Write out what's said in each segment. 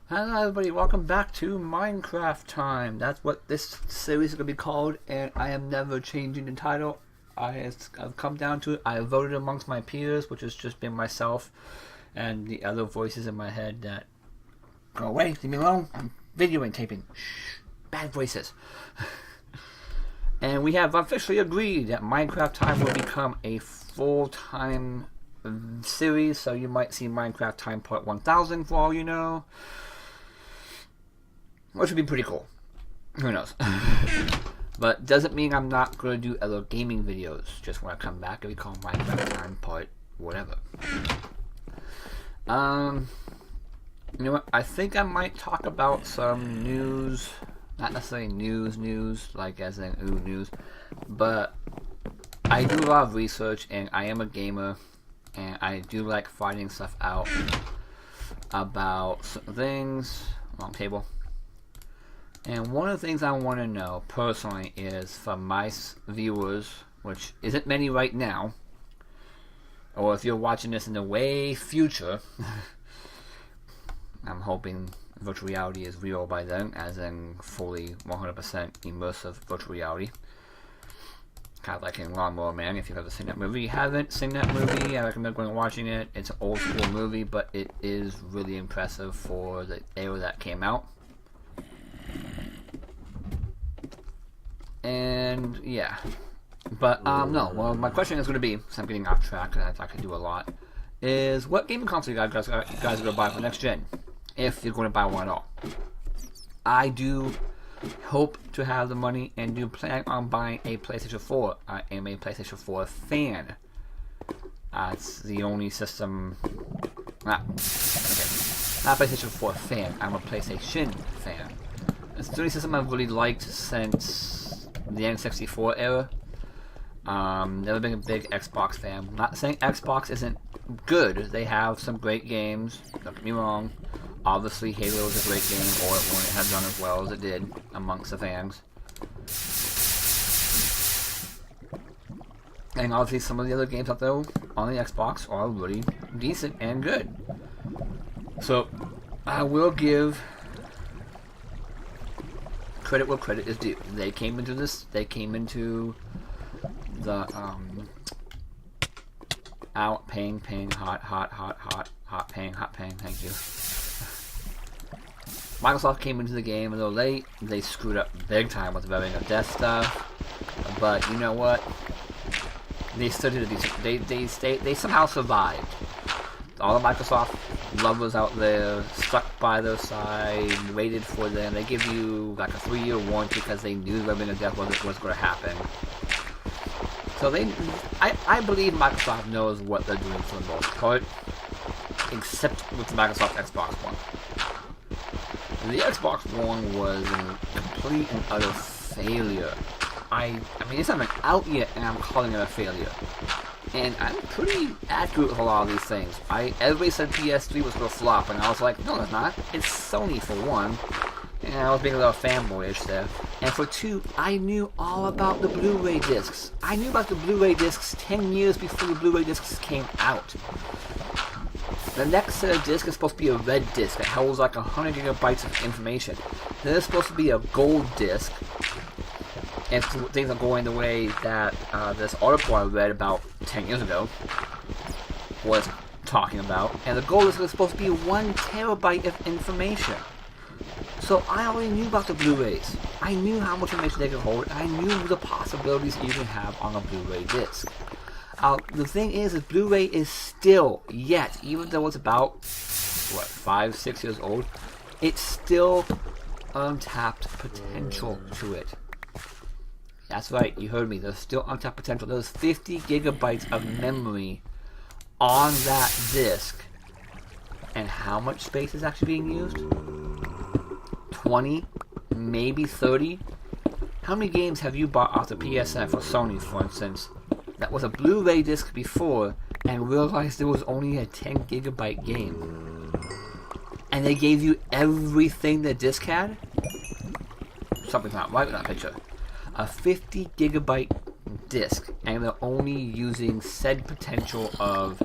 Hello everybody, welcome back to Minecraft Time. That's what this series is going to be called, and I am never changing the title. I've come down to it. I voted amongst my peers, which has just been myself and the other voices in my head that go away, leave me alone, I'm videoing, taping. Shh, bad voices. And we have officially agreed that Minecraft Time will become a full-time series, so you might see Minecraft Time Part 1000 for all you know. Which would be pretty cool. Who knows? But doesn't mean I'm not going to do other gaming videos. Just when I come back, it'll be called Minecraft Time Part whatever. You know what? I think I might talk about some news. Not necessarily news, like as in news. But I do a lot of research, and I am a gamer. And I do like finding stuff out about certain things. Wrong table. And one of the things I want to know personally is from my viewers, which isn't many right now, or if you're watching this in the way future, I'm hoping virtual reality is real by then, as in fully 100% immersive virtual reality. Kind of like in Lawnmower Man, if you've ever seen that movie. If you haven't seen that movie, I recommend going and watching it. It's an old school movie, but it is really impressive for the era that came out. And yeah, but no. Well, my question is going to be, since I'm getting off track, and I can do a lot, is what gaming console you guys are going to buy for next gen, if you're going to buy one at all. I do hope to have the money and do plan on buying a PlayStation 4. I am a PlayStation 4 fan. It's the only system. Not PlayStation 4 fan. I'm a PlayStation fan. It's the only system I've really liked since the N64 era. Never been a big Xbox fan. Not saying Xbox isn't good. They have some great games. Don't get me wrong. Obviously, Halo is a great game, or it wouldn't have done as well as it did amongst the fans. And obviously, some of the other games out there on the Xbox are really decent and good. So, I will give credit where credit is due. They came into the out paying hot paying, thank you. Microsoft came into the game a little late. They screwed up big time with revving of death stuff. But you know what? They still did it. They somehow survived. All the Microsoft lovers out there stuck by their side, waited for them. They give you like a 3-year warranty because they knew revving of death was going to happen. So I believe Microsoft knows what they're doing for the most part, except with the Microsoft Xbox One. The Xbox One was a complete and utter failure. I mean, it's not even out yet, and I'm calling it a failure. And I'm pretty accurate with a lot of these things. Everybody said PS3 was going to flop, and I was like, no, it's not. It's Sony for one. And I was being a little fanboyish there. And for two, I knew all about the Blu-ray discs. I knew about the Blu-ray discs 10 years before the Blu-ray discs came out. The next set of discs is supposed to be a red disc that holds like 100 gigabytes of information. Then there's supposed to be a gold disc. If things are going the way that this article I read about 10 years ago was talking about, and the gold disc is supposed to be 1 terabyte of information. So I already knew about the Blu-rays. I knew how much information they could hold. I knew the possibilities you can have on a Blu-ray disc. The thing is Blu-ray is still, yet, even though it's about, 5-6 years old, it's still untapped potential to it. That's right, you heard me. There's still untapped potential. There's 50 gigabytes of memory on that disc. And how much space is actually being used? 20? Maybe 30? How many games have you bought off the PSN for Sony, for instance, that was a Blu-ray disc before and realized there was only a 10 gigabyte game? And they gave you everything the disc had? Something's not right with that picture. A 50 gigabyte disc, and they're only using said potential of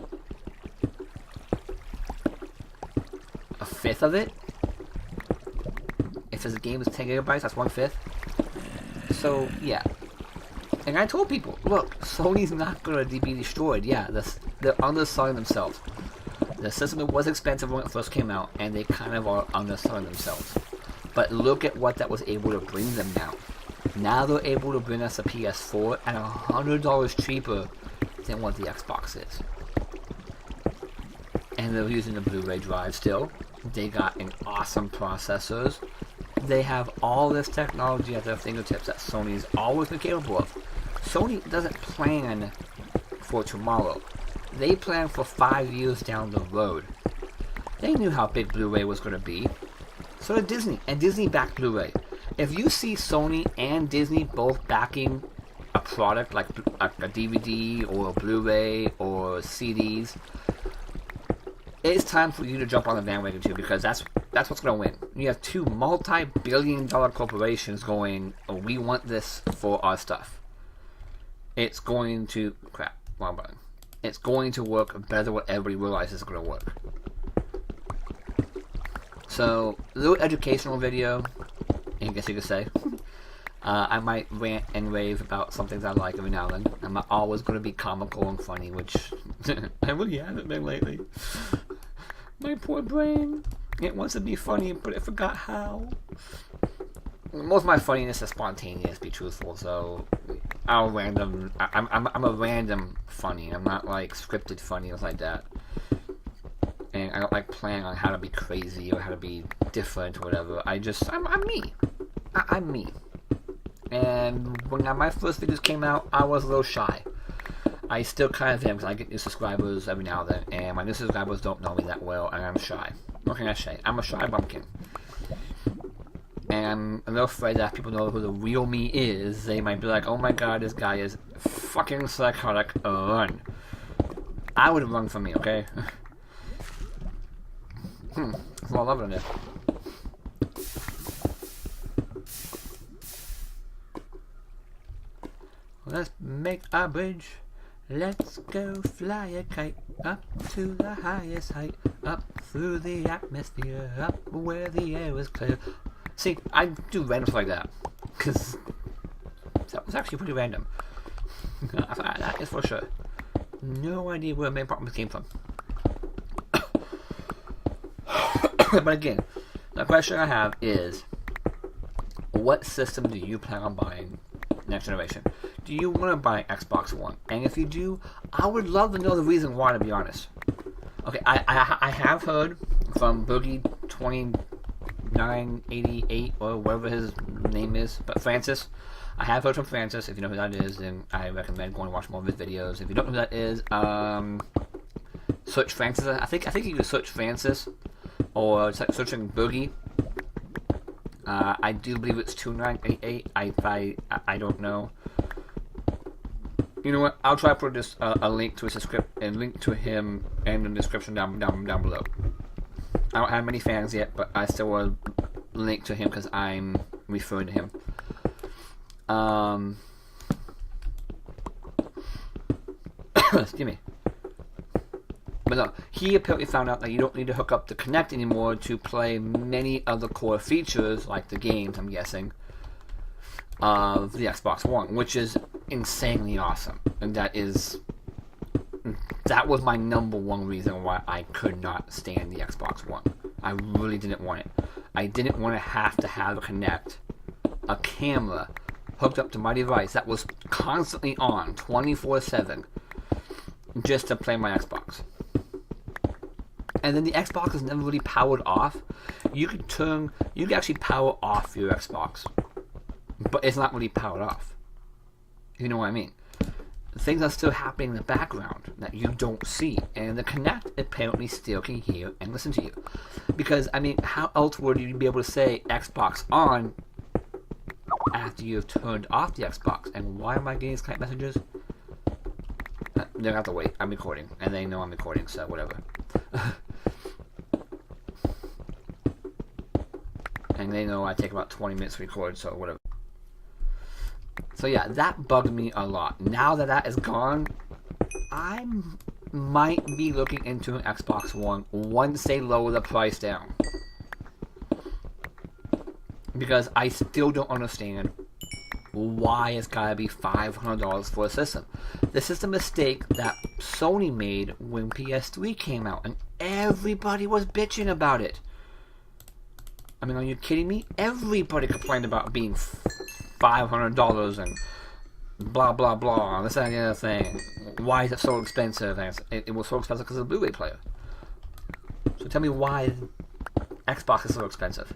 a fifth of it? If a game is 10 gigabytes, that's 1/5. So yeah. And I told people, look, Sony's not gonna be destroyed. Yeah, they're underselling themselves. The system was expensive when it first came out, and they kind of are underselling themselves. But look at what that was able to bring them now. Now they're able to bring us a PS4 at $100 cheaper than what the Xbox is. And they're using the Blu-ray drive still. They got an awesome processors. They have all this technology at their fingertips that Sony's always been capable of. Sony doesn't plan for tomorrow. They plan for 5 years down the road. They knew how big Blu-ray was going to be. So did Disney, and Disney backed Blu-ray. If you see Sony and Disney both backing a product like a DVD or a Blu-ray or CDs, it's time for you to jump on the bandwagon too, because that's what's going to win. You have two multi-billion-dollar corporations going, oh, we want this for our stuff. It's going to... crap, wrong button. It's going to work better than what everybody realizes it's going to work. So, a little educational video, I guess you could say. I might rant and rave about some things I like every now and then. I'm not always going to be comical and funny, which I really haven't been lately. My poor brain. It wants to be funny, but it forgot how. Most of my funniness is spontaneous, to be truthful, so I'm a random funny. I'm not like scripted funny or like that. And I don't like planning on how to be crazy or how to be different or whatever. I'm me. I'm me. And when my first videos came out, I was a little shy. I still kind of am, because I get new subscribers every now and then, and my new subscribers don't know me that well, and I'm shy. What can I say? I'm a shy bumpkin. And I'm a little afraid that if people know who the real me is, they might be like, oh my god, this guy is fucking psychotic, run. I would run from me, okay? That's what I love it in it. Let's make a bridge. Let's go fly a kite up to the highest height, up through the atmosphere, up where the air is clear. See, I do random stuff like that, because that was actually pretty random. That is for sure. No idea where main problems came from. But again, the question I have is, what system do you plan on buying next generation? Do you want to buy Xbox One? And if you do, I would love to know the reason why, to be honest. Okay, I have heard from Boogie 2988 or whatever his name is, but Francis. I have heard from Francis. If you know who that is, then I recommend going and watch more of his videos. If you don't know who that is, search Francis. I think you can search Francis or searching Boogie. I do believe it's 2988. I don't know. You know what? I'll try to put this a link to his script and link to him in the description down below. I don't have many fans yet, but I still will link to him because I'm referring to him. Excuse me. But no, he apparently found out that you don't need to hook up the Kinect anymore to play many of the core features, like the games, I'm guessing, of the Xbox One, which is insanely awesome. And that was my number one reason why I could not stand the Xbox One. I really didn't want it. I didn't want to have a Kinect, a camera, hooked up to my device that was constantly on, 24/7, just to play my Xbox. And then the Xbox is never really powered off. You can actually power off your Xbox, but it's not really powered off. You know what I mean? Things are still happening in the background that you don't see, and the Kinect apparently still can hear and listen to you. Because, I mean, how else would you be able to say Xbox on after you've turned off the Xbox? And why am I getting Skype messages? They're gonna have to wait. I'm recording, and they know I'm recording, so whatever. And they know I take about 20 minutes to record, so whatever. So yeah, that bugged me a lot. Now that is gone, I might be looking into an Xbox One once they lower the price down. Because I still don't understand why it's gotta be $500 for a system. This is the mistake that Sony made when PS3 came out, and everybody was bitching about it. I mean, are you kidding me? Everybody complained about being $500 and blah blah blah, this and the other thing. Why is it so expensive? And it was so expensive because of the Blu-ray player. So tell me why Xbox is so expensive.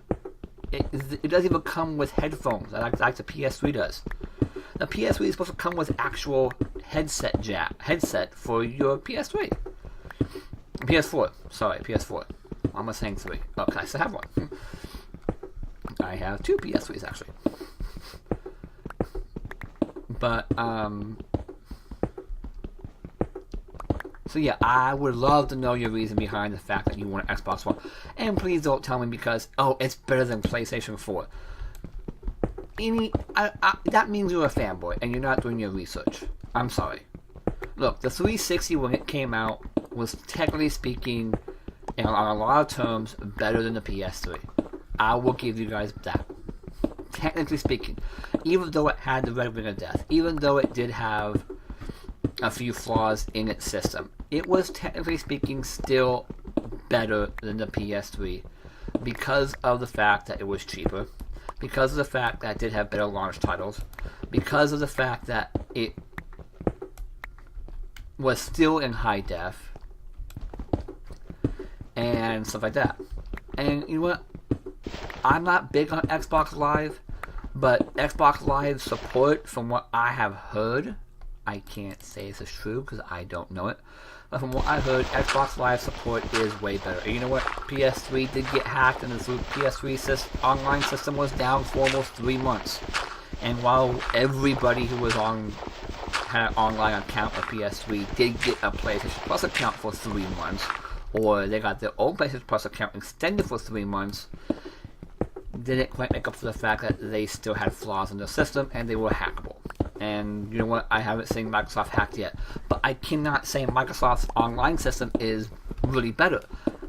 It doesn't even come with headphones like the PS3 does. The PS3 is supposed to come with actual headset for your PS3. PS4. Sorry, PS4. Why am I saying 3? Okay, I still have one. I have 2 PS3s actually. But, so yeah, I would love to know your reason behind the fact that you want an Xbox One. And please don't tell me because, oh, it's better than PlayStation 4. That means you're a fanboy and you're not doing your research. I'm sorry. Look, the 360 when it came out was technically speaking, on a lot of terms, better than the PS3. I will give you guys that. Technically speaking, even though it had the Red Ring of Death, even though it did have a few flaws in its system, it was technically speaking still better than the PS3 because of the fact that it was cheaper, because of the fact that it did have better launch titles, because of the fact that it was still in high def, and stuff like that. And you know what? I'm not big on Xbox Live, but Xbox Live support, from what I have heard, I can't say this is true because I don't know it, but from what I heard, Xbox Live support is way better. And you know what? PS3 did get hacked, and the PS3 online system was down for almost 3 months. And while everybody who was had an online account with PS3 did get a PlayStation Plus account for 3 months, or they got their own PlayStation Plus account extended for 3 months, didn't quite make up for the fact that they still had flaws in their system and they were hackable. And you know what? I haven't seen Microsoft hacked yet, but I cannot say Microsoft's online system is really better.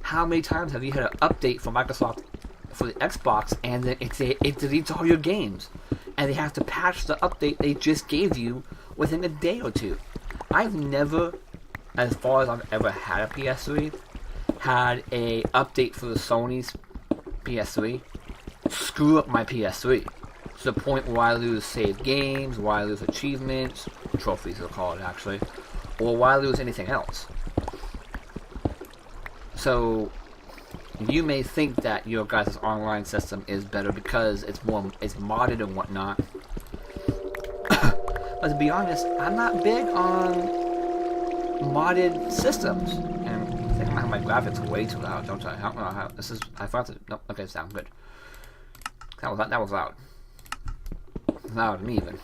How many times have you had an update from Microsoft for the Xbox and then it deletes all your games, and they have to patch the update they just gave you within a day or two? I've never, as far as I've ever had a PS3, had a update for the Sony's PS3 screw up my PS3 to the point where I lose saved games, where I lose achievements, trophies are called actually, or where I lose anything else. So you may think that your guys' online system is better because it's modded and whatnot. But to be honest, I'm not big on modded systems. And I think I have my graphics way too loud, don't I? I don't know how this is. I forgot to. Nope. Okay, sound good. That was loud. Louder than me even.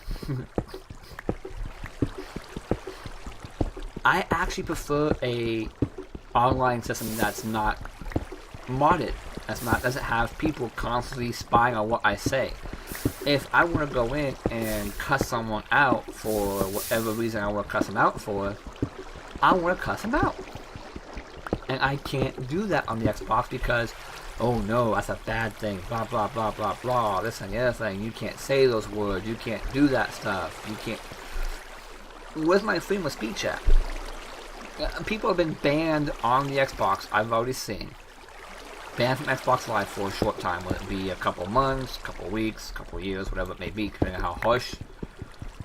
I actually prefer a online system that's not modded. Doesn't have people constantly spying on what I say. If I want to go in and cuss someone out for whatever reason I want to cuss them out for, I want to cuss them out. And I can't do that on the Xbox because, oh no, that's a bad thing, blah blah blah blah blah, this and the other thing, you can't say those words, you can't do that stuff, you can't. Where's my freedom of speech at? People have been banned on the Xbox, I've already seen. Banned from Xbox Live for a short time, whether it be a couple months, couple weeks, couple years, whatever it may be, depending on how harsh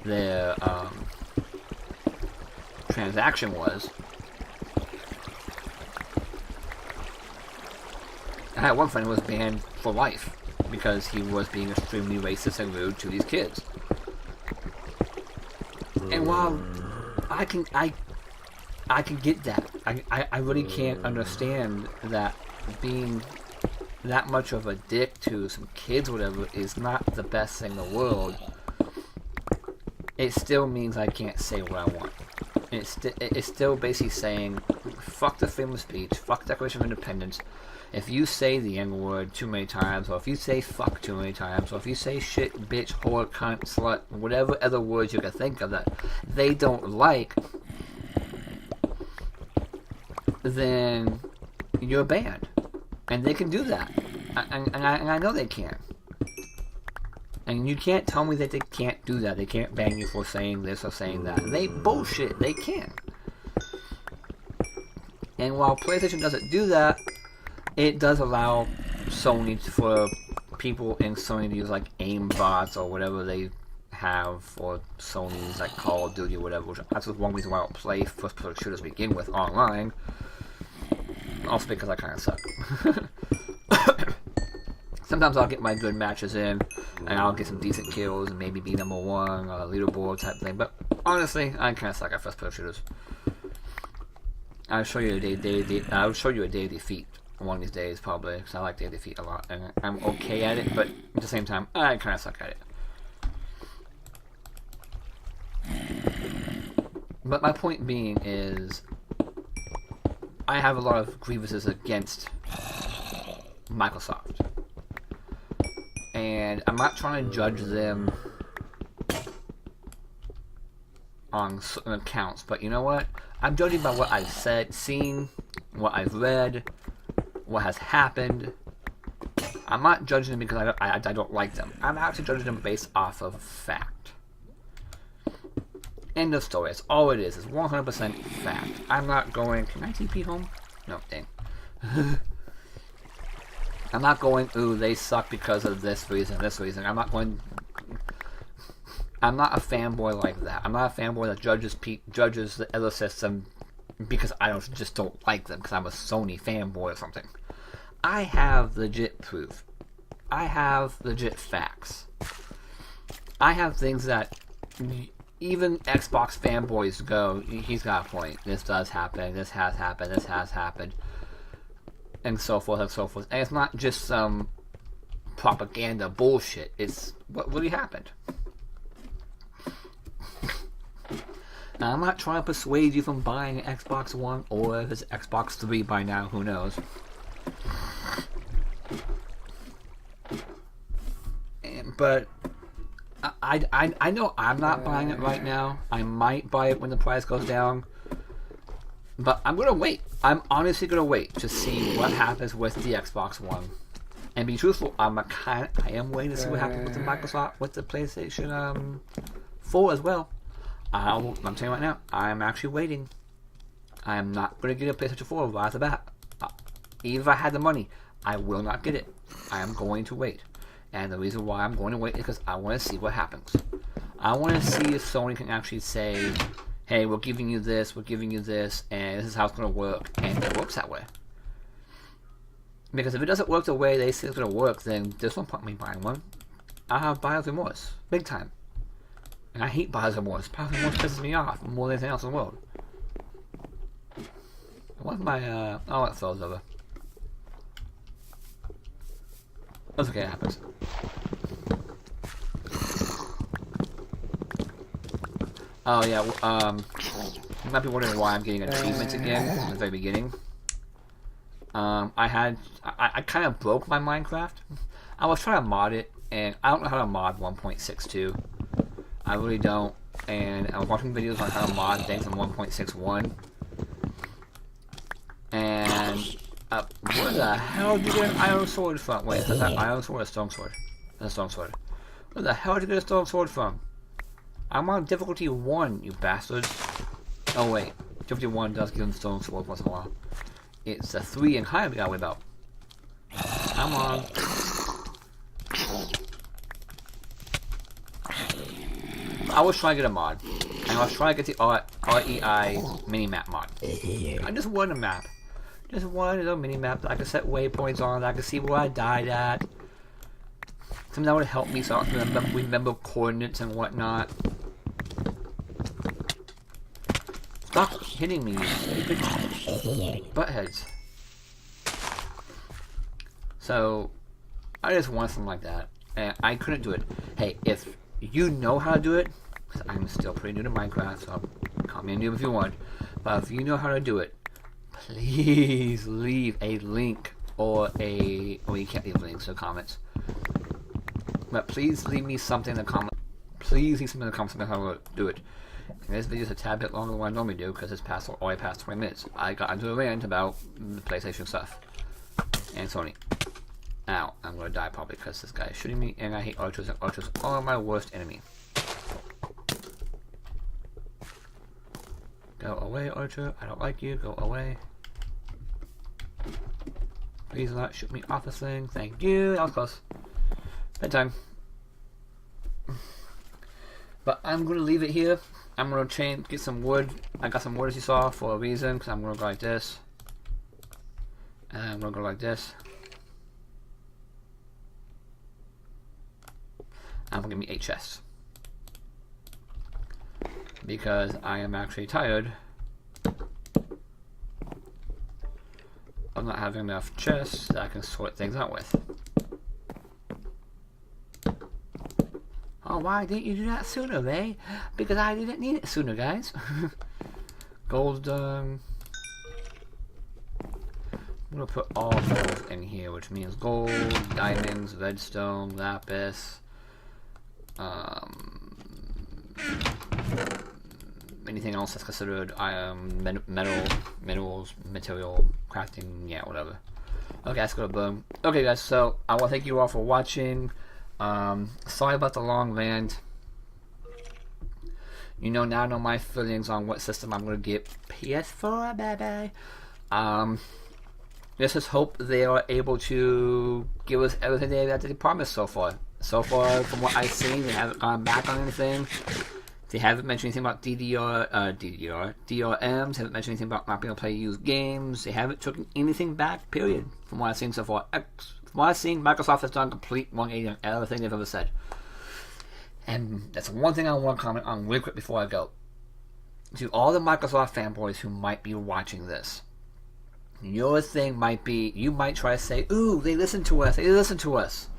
their transaction was. I had one friend who was banned for life because he was being extremely racist and rude to these kids. And while I can get that, I really can't understand that being that much of a dick to some kids or whatever is not the best thing in the world. It still means I can't say what I want. It's still basically saying, fuck the freedom of speech, fuck Declaration of Independence. If you say the N-word too many times, or if you say fuck too many times, or if you say shit, bitch, whore, cunt, slut, whatever other words you can think of that they don't like, then you're banned. And they can do that. And I know they can. And you can't tell me that they can't do that. They can't ban you for saying this or saying that. They bullshit. They can. And while PlayStation doesn't do that, it does allow Sony for people in Sony to use like aimbots or whatever they have for Sony's like Call of Duty or whatever. Which that's one reason why I don't play first-person shooters to begin with online. Also because I kind of suck. Sometimes I'll get my good matches in, and I'll get some decent kills, and maybe be number 1 on a leaderboard type thing. But honestly, I kind of suck at first-person shooters. I'll show you a day. I'll show you a day of defeat one of these days, probably, because I like day of defeat a lot, and I'm okay at it. But at the same time, I kind of suck at it. But my point being is, I have a lot of grievances against Microsoft. And I'm not trying to judge them on certain accounts, but you know what? I'm judging by what I've seen, what I've read, what has happened. I'm not judging them because I don't like them. I'm actually judging them based off of fact. End of story. That's all it is. It's 100% fact. I'm not going, can I TP home? No, dang. I'm not going, ooh, they suck because of this reason, this reason. I'm not a fanboy like that. I'm not a fanboy that judges the other system because I just don't like them because I'm a Sony fanboy or something. I have legit proof. I have legit facts. I have things that even Xbox fanboys go, he's got a point. This does happen. This has happened. This has happened. And so forth and so forth. And it's not just some propaganda bullshit. It's what really happened. Now, I'm not trying to persuade you from buying an Xbox One or if it's Xbox 3 by now, who knows. But I know I'm not buying it right now. I might buy it when the price goes down. But I'm going to wait. I'm honestly going to wait to see what happens with the Xbox One. And be truthful, I am waiting to see what happens with the Microsoft, with the PlayStation 4 as well. I'm telling you right now, I'm actually waiting. I am not going to get a PlayStation 4 right off the bat. Even if I had the money, I will not get it. I am going to wait. And the reason why I'm going to wait is because I want to see what happens. I want to see if Sony can actually say, hey, we're giving you this, and this is how it's going to work, and it works that way. Because if it doesn't work the way they say it's going to work, then there's no point in me buying one. I have buyer's remorse, big time. And I hate buyer's remorse. Buyer's remorse pisses me off more than anything else in the world. What's my, oh, it froze over. That's okay, it happens. Oh yeah, you might be wondering why I'm getting achievements again from the very beginning. I kind of broke my Minecraft. I was trying to mod it, and I don't know how to mod 1.62. I really don't. And I was watching videos on how to mod things in 1.61. And where the hell did you get an iron sword from? Wait, is that an iron sword or a stone sword? That's a stone sword. Where the hell did you get a stone sword from? I'm on difficulty 1, you bastards. Oh wait, difficulty 1 does give them stone sword once in a while. It's a 3 and higher we gotta worry about. Come on. I was trying to get a mod. And I was trying to get the REI mini-map mod. I just wanted a map. Just wanted a mini-map that I could set waypoints on, that I could see where I died at. Something that would help me so I can remember coordinates and whatnot. Stop hitting me, you stupid buttheads. So, I just wanted something like that. And I couldn't do it. Hey, if you know how to do it, because I'm still pretty new to Minecraft, so call me a noob if you want. But if you know how to do it, please leave a link or a... Well, you can't leave links or comments. But please leave me something in the comments. Please leave something in the comments about how to do it. And this video is a tad bit longer than what I normally do because it's already past 20 minutes. I got into a rant about the PlayStation stuff and Sony. Ow, I'm gonna die probably because this guy is shooting me, and I hate archers, and archers are my worst enemy. Go away, archer. I don't like you. Go away. Please do not shoot me off this thing. Thank you. That was close. Bedtime. But I'm going to leave it here. I'm going to get some wood. I got some wood as you saw for a reason. Because I'm going to go like this. And I'm going to go like this. I'm going to give me 8 chests. Because I am actually tired of not having enough chests that I can sort things out with. Oh, why didn't you do that sooner, Ray? Because I didn't need it sooner, guys. Gold, I'm gonna put all those in here, which means gold, diamonds, redstone, lapis, anything else that's considered minerals, material, crafting, yeah, whatever. Okay, let's go to boom. Okay, guys, so I want to thank you all for watching. Sorry about the long rant. You know, now I know my feelings on what system I'm going to get. PS4, baby. Let's just hope they are able to give us everything they promised so far. So far, from what I've seen, they haven't gone back on anything. They haven't mentioned anything about DRMs. Haven't mentioned anything about not being able to play used games. They haven't taken anything back, period. From what I've seen so far. From what I've seen, Microsoft has done complete 180 on everything they've ever said. And that's one thing I want to comment on really quick before I go. To all the Microsoft fanboys who might be watching this, your thing might be, you might try to say, ooh, they listen to us, they listen to us.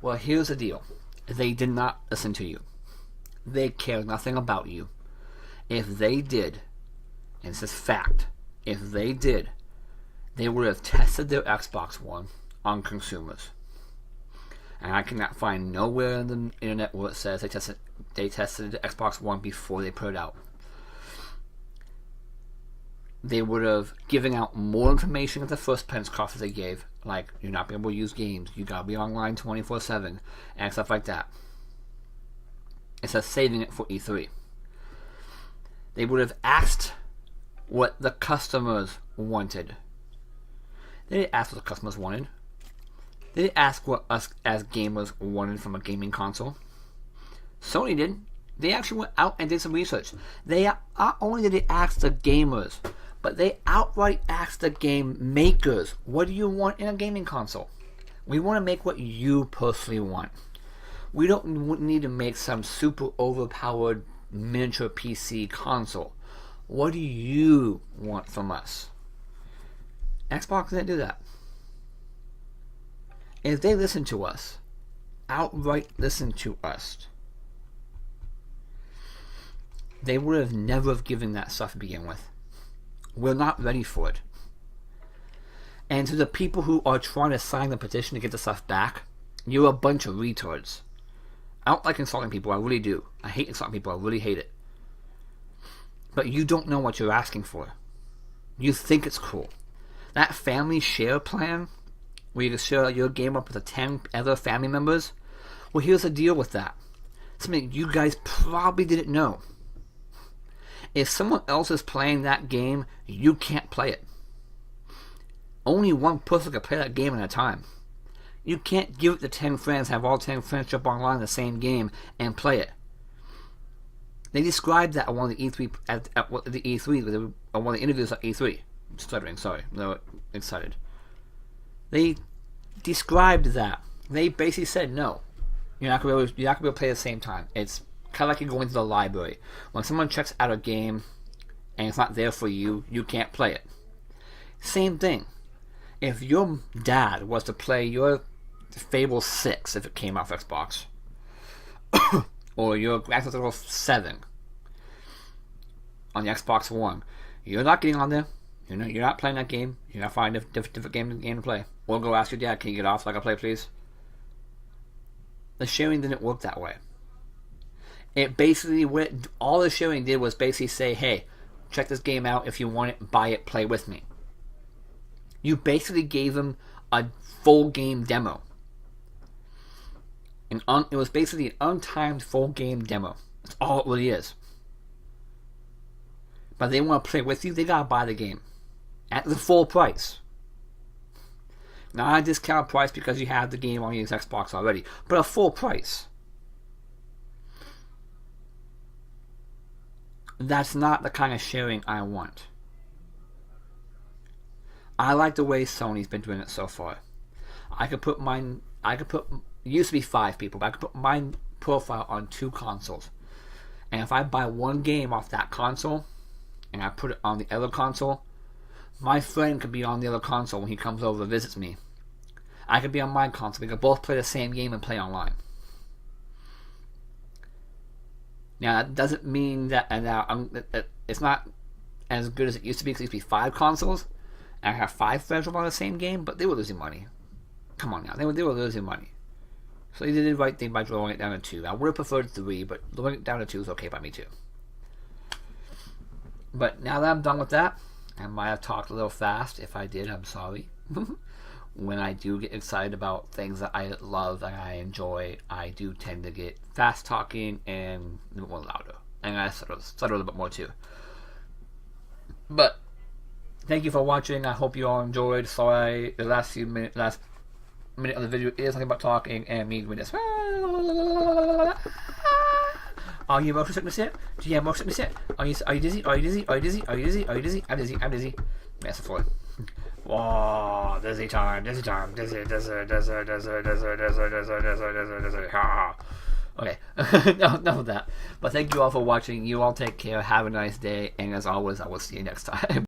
Well, here's the deal. They did not listen to you. They care nothing about you. If they did, and this is fact, if they did, they would have tested their Xbox One on consumers. And I cannot find nowhere in the internet where it says they tested the Xbox One before they put it out. They would have given out more information at the first press conference they gave, like you're not being able to use games, you gotta be online 24/7, and stuff like that. Instead of saving it for E3. They would have asked what the customers wanted. They didn't ask what the customers wanted. They didn't ask what us as gamers wanted from a gaming console. Sony did. They actually went out and did some research. They not only did they ask the gamers, but they outright asked the game makers, what do you want in a gaming console? We want to make what you personally want. We don't need to make some super overpowered miniature PC console. What do you want from us? Xbox didn't do that. If they listened to us, outright listened to us, they would have never given that stuff to begin with. We're not ready for it. And to the people who are trying to sign the petition to get the stuff back, you're a bunch of retards. I don't like insulting people, I really do. I hate insulting people, I really hate it. But you don't know what you're asking for. You think it's cool. That family share plan, where you share your game up with the 10 other family members, well, here's the deal with that. Something you guys probably didn't know. If someone else is playing that game, you can't play it. Only one person can play that game at a time. You can't give it to 10 friends, have all 10 friends jump online in the same game and play it. They described that at one of the E3 at the E3, one of the interviews at E3. I'm stuttering, sorry, no, excited. They described that. They basically said no. You're not gonna be able to play at the same time. It's kind of like you're going to the library. When someone checks out a game and it's not there for you, you can't play it. Same thing. If your dad was to play your Fable 6 if it came out for Xbox, or your Grand Theft Auto 7 on the Xbox One, you're not getting on there. You're not playing that game. You're not finding a different game to play. Or go ask your dad, can you get off so I can play, please? The sharing didn't work that way. It basically went, all the sharing did was basically say, hey, check this game out. If you want it, buy it, play with me. You basically gave them a full game demo. It was basically an untimed full game demo. That's all it really is. But if they want to play with you, they gotta buy the game at the full price. Not a discount price because you have the game on your Xbox already, but a full price. That's not the kind of sharing I want. I like the way Sony's been doing it so far. It used to be 5 people, but I could put my profile on 2 consoles. And if I buy one game off that console, and I put it on the other console, my friend could be on the other console when he comes over and visits me. I could be on my console. We could both play the same game and play online. Now, that doesn't mean that it's not as good as it used to be, because it used to be 5 consoles, and I have 5 friends on the same game, but they were losing money. Come on now, they were losing money. So they did the right thing by lowering it down to 2. I would have preferred 3, but lowering it down to 2 is okay by me too. But now that I'm done with that, I might have talked a little fast. If I did, I'm sorry. When I do get excited about things that I love and I enjoy, I do tend to get fast talking and a little more louder. And I stutter a little bit more too. But thank you for watching. I hope you all enjoyed. Sorry, the last minute of the video is something about talking and me doing this. Are you motion sickness yet? Do you have motion sickness yet? Are you dizzy? Are you dizzy? Are you dizzy? Are you dizzy? Are you dizzy? I'm dizzy. I'm dizzy. That's the floor. Whoa, dizzy time, dizzy time, dizzy. Ha. Okay, no, enough of that. But thank you all for watching. You all take care. Have a nice day. And as always, I will see you next time.